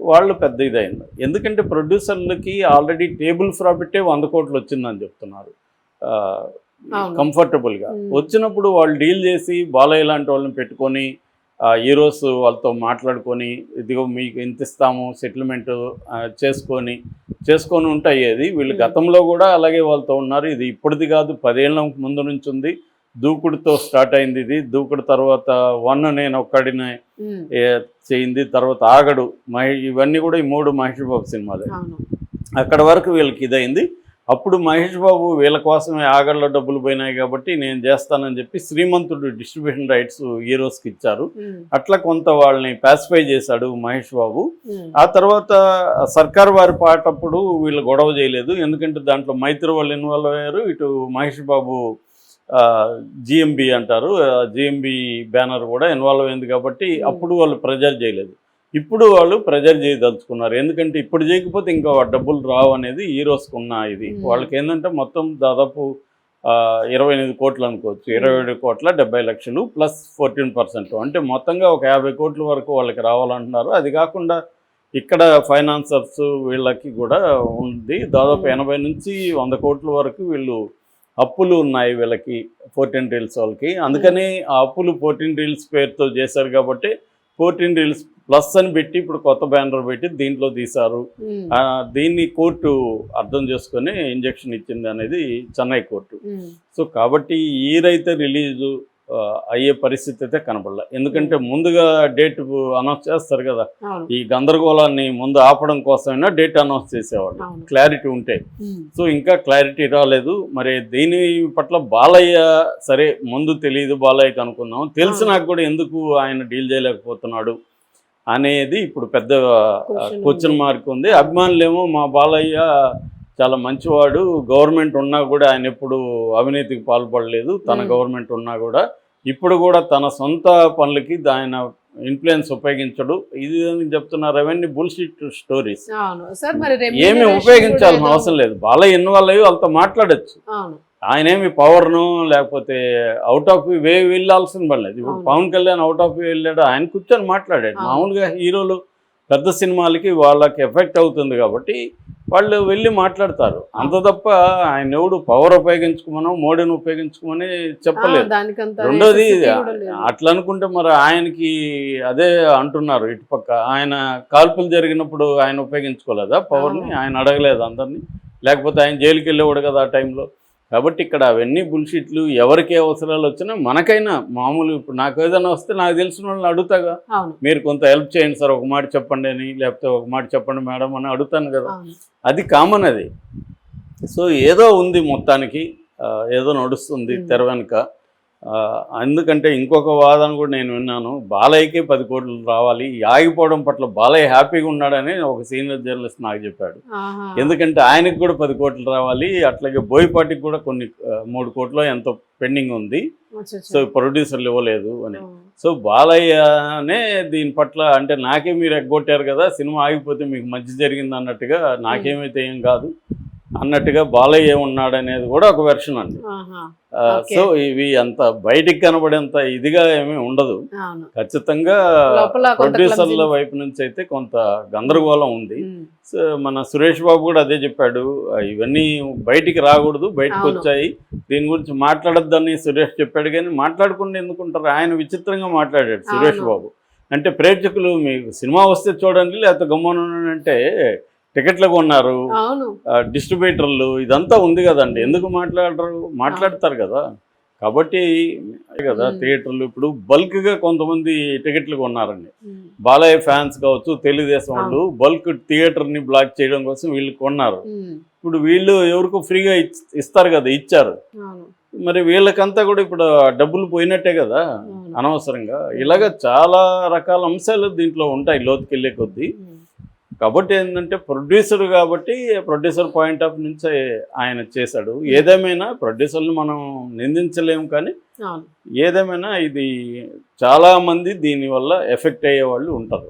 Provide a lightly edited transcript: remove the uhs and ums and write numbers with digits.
వాళ్ళు పెద్ద ఇదైంది. ఎందుకంటే ప్రొడ్యూసర్లకి ఆల్రెడీ టేబుల్ ప్రాఫిటే 100 కోట్లు వచ్చిందని చెప్తున్నారు కంఫర్టబుల్గా. వచ్చినప్పుడు వాళ్ళు డీల్ చేసి బాలయ్య లాంటి వాళ్ళని పెట్టుకొని హీరోస్ వాళ్ళతో మాట్లాడుకొని ఇదిగో మీకు ఇంత ఇస్తాము సెటిల్మెంట్ చేసుకొని ఉంటాయేది. వీళ్ళు గతంలో కూడా అలాగే వాళ్ళతో ఉన్నారు. ఇది ఇప్పటిది కాదు, 10 ఏళ్ళ ముందు నుంచి ఉంది. దూకుడుతో స్టార్ట్ అయింది ఇది. దూకుడు తర్వాత 1 నేను ఒక్కడినే చేయింది, తర్వాత ఆగడు, ఇవన్నీ కూడా ఈ 3 మహేష్ బాబు సినిమాలే. అక్కడ వరకు వీళ్ళకి ఇదైంది. అప్పుడు మహేష్ బాబు వీళ్ళ కోసమే ఆగడలో డబ్బులు పోయినాయి కాబట్టి నేను చేస్తానని చెప్పి శ్రీమంతుడు డిస్ట్రిబ్యూషన్ రైట్స్ హీరోస్కి ఇచ్చారు. అట్లా కొంత వాళ్ళని పాసిఫై చేశాడు మహేష్ బాబు. ఆ తర్వాత సర్కార్ వారి పాటప్పుడు వీళ్ళు గొడవ చేయలేదు, ఎందుకంటే దాంట్లో మైత్రి వాళ్ళు ఇన్వాల్వ్ అయ్యారు. ఇటు మహేష్ బాబు జిఎంబి అంటారు, జిఎంబి బ్యానర్ కూడా ఇన్వాల్వ్ అయింది కాబట్టి అప్పుడు వాళ్ళు ప్రెజర్ చేయలేదు. ఇప్పుడు వాళ్ళు ప్రెజర్ చేయదలుచుకున్నారు, ఎందుకంటే ఇప్పుడు చేయకపోతే ఇంకా డబ్బులు రావు అనేది హీరోస్కి ఉన్న ఇది. వాళ్ళకి ఏంటంటే మొత్తం దాదాపు 28 కోట్లు అనుకోవచ్చు, 27 కోట్ల 70 లక్షలు ప్లస్ 14%, అంటే మొత్తంగా ఒక 50 కోట్ల వరకు వాళ్ళకి రావాలంటున్నారు. అది కాకుండా ఇక్కడ ఫైనాన్సర్స్ వీళ్ళకి కూడా ఉంది, దాదాపు 80 నుంచి 100 కోట్ల వరకు వీళ్ళు అప్పులు ఉన్నాయి వీళ్ళకి 14 రీల్స్ వాళ్ళకి. అందుకని ఆ అప్పులు 14 రీల్స్ పేరుతో చేశారు కాబట్టి 14 రీల్స్ ప్లస్ అని పెట్టి ఇప్పుడు కొత్త బ్యానర్ పెట్టి దీంట్లో తీశారు. దీన్ని కోర్టు అర్థం చేసుకొని ఇంజక్షన్ ఇచ్చింది అనేది చెన్నై కోర్టు. సో కాబట్టి ఈరైతే రిలీజు అయ్యే పరిస్థితి అయితే కనపడలే, ఎందుకంటే ముందుగా డేట్ అనౌన్స్ చేస్తారు కదా, ఈ గందరగోళాన్ని ముందు ఆపడం కోసమైనా డేట్ అనౌన్స్ చేసేవాళ్ళు క్లారిటీ ఉంటే. సో ఇంకా క్లారిటీ రాలేదు. మరి దీని పట్ల బాలయ్య సరే ముందు తెలియదు బాలయ్యకి అనుకున్నాం, తెలిసినాక కూడా ఎందుకు ఆయన డీల్ చేయలేకపోతున్నాడు అనేది ఇప్పుడు పెద్ద క్వశ్చన్ మార్క్ ఉంది. అభిమానులేమో మా బాలయ్య చాలా మంచివాడు, గవర్నమెంట్ ఉన్నా కూడా ఆయన ఎప్పుడు అవినీతికి పాల్పడలేదు, తన గవర్నమెంట్ ఉన్నా కూడా ఇప్పుడు కూడా తన సొంత పనులకి ఆయన ఇన్ఫ్లుయెన్స్ ఉపయోగించడు, ఇది చెప్తున్నారు. అవన్నీ బుల్షిట్ స్టోరీస్. ఏమి ఉపయోగించాల్సిన అవసరం లేదు. బాలయ్య ఇన్వాల్వ్ అయ్యి వాళ్ళతో మాట్లాడచ్చు, ఆయన ఏమి పవర్ను లేకపోతే అవుట్ ఆఫ్ వే వెళ్ళాల్సిన పడలేదు. ఇప్పుడు Pawan Kalyan out of way వెళ్ళాడు, ఆయన కూర్చొని మాట్లాడాడు. మామూలుగా హీరోలు పెద్ద సినిమాలకి వాళ్ళకి ఎఫెక్ట్ అవుతుంది కాబట్టి వాళ్ళు వెళ్ళి మాట్లాడతారు, అంత తప్ప ఆయన ఎవడు పవర్ ఉపయోగించుకోమనో మోడీని ఉపయోగించుకోమని చెప్పలేదు. రెండోది అట్లా అనుకుంటే మరి ఆయనకి అదే అంటున్నారు ఇటుపక్క, ఆయన కాల్పులు జరిగినప్పుడు ఆయన ఉపయోగించుకోలేదా పవర్ని, ఆయన అడగలేదు అందరినీ, లేకపోతే ఆయన జైలుకి వెళ్ళేవాడు కదా ఆ టైంలో. కాబట్టి ఇక్కడ అవన్నీ బుల్షిట్లు. ఎవరికి అవసరాలు వచ్చినా మనకైనా మామూలు, ఇప్పుడు నాకు ఏదైనా వస్తే నాకు తెలిసిన వాళ్ళని అడుగుతాగా, మీరు కొంత హెల్ప్ చేయండి సార్, ఒక మాట చెప్పండి అని, లేకపోతే ఒక మాట చెప్పండి మేడం అని అడుగుతాను కదా, అది కామన్ అది. సో ఏదో ఉంది మొత్తానికి, ఏదో నడుస్తుంది తెర వెనుక. ఎందుకంటే ఇంకొక వాదన కూడా నేను విన్నాను, బాలయ్యకే 10 కోట్లు రావాలి, ఆగిపోవడం పట్ల బాలయ్య హ్యాపీగా ఉన్నాడని ఒక సీనియర్ జర్నలిస్ట్ నాకు చెప్పాడు. ఎందుకంటే ఆయనకు కూడా 10 కోట్లు రావాలి, అట్లాగే బోయపాటికి కూడా కొన్ని 3 కోట్లు ఎంతో పెండింగ్ ఉంది, సో ప్రొడ్యూసర్లు ఇవ్వలేదు అని. సో బాలయ్యనే దీని పట్ల అంటే నాకే మీరు ఎగ్గొట్టారు కదా, సినిమా ఆగిపోతే మీకు మంచి జరిగింది అన్నట్టుగా, నాకేమైతే ఏం కాదు అన్నట్టుగా బాలయ్య ఉన్నాడనేది కూడా ఒక వెర్షన్ అండి. సో ఇవి అంత బయటికి కనబడేంత ఇదిగా ఏమీ ఉండదు. ఖచ్చితంగా ప్రొడ్యూసర్ల వైపు నుంచి అయితే కొంత గందరగోళం ఉంది. సో మన సురేష్ బాబు కూడా అదే చెప్పాడు, ఇవన్నీ బయటికి రాకూడదు, బయటకు వచ్చాయి, దీని గురించి మాట్లాడొద్దని సురేష్ చెప్పాడు. కానీ మాట్లాడకుండా ఎందుకుంటారు, ఆయన విచిత్రంగా మాట్లాడాడు సురేష్ బాబు. అంటే ప్రేక్షకులు మీకు సినిమా వస్తే చూడండి, లేకపోతే గమ్మునంటే టికెట్లు కొన్నారు, డిస్ట్రిబ్యూటర్లు, ఇదంతా ఉంది కదండి, ఎందుకు మాట్లాడతారు కదా. కాబట్టి కదా థియేటర్లు ఇప్పుడు బల్క్గా కొంతమంది టికెట్లు కొన్నారండి, బాలయ్య ఫ్యాన్స్ కావచ్చు, తెలుగుదేశం వాళ్ళు బల్క్ థియేటర్ని బ్లాక్ చేయడం కోసం వీళ్ళు కొన్నారు. ఇప్పుడు వీళ్ళు ఎవరికో ఫ్రీగా ఇస్తారు కదా, ఇచ్చారు, మరి వీళ్ళకంతా కూడా ఇప్పుడు డబ్బులు పోయినట్టే కదా అనవసరంగా. ఇలాగ చాలా రకాల అంశాలు దీంట్లో ఉంటాయి లోతుకెళ్ళే కొద్దీ. కాబట్టి ఏంటంటే ప్రొడ్యూసర్ కాబట్టి ప్రొడ్యూసర్ పాయింట్ ఆఫ్ నుంచి ఆయన చేశాడు. ఏదేమైనా ప్రొడ్యూసర్ని మనం నిందించలేము, కానీ ఏదేమైనా ఇది చాలామంది దీనివల్ల ఎఫెక్ట్ అయ్యే వాళ్ళు ఉంటారు.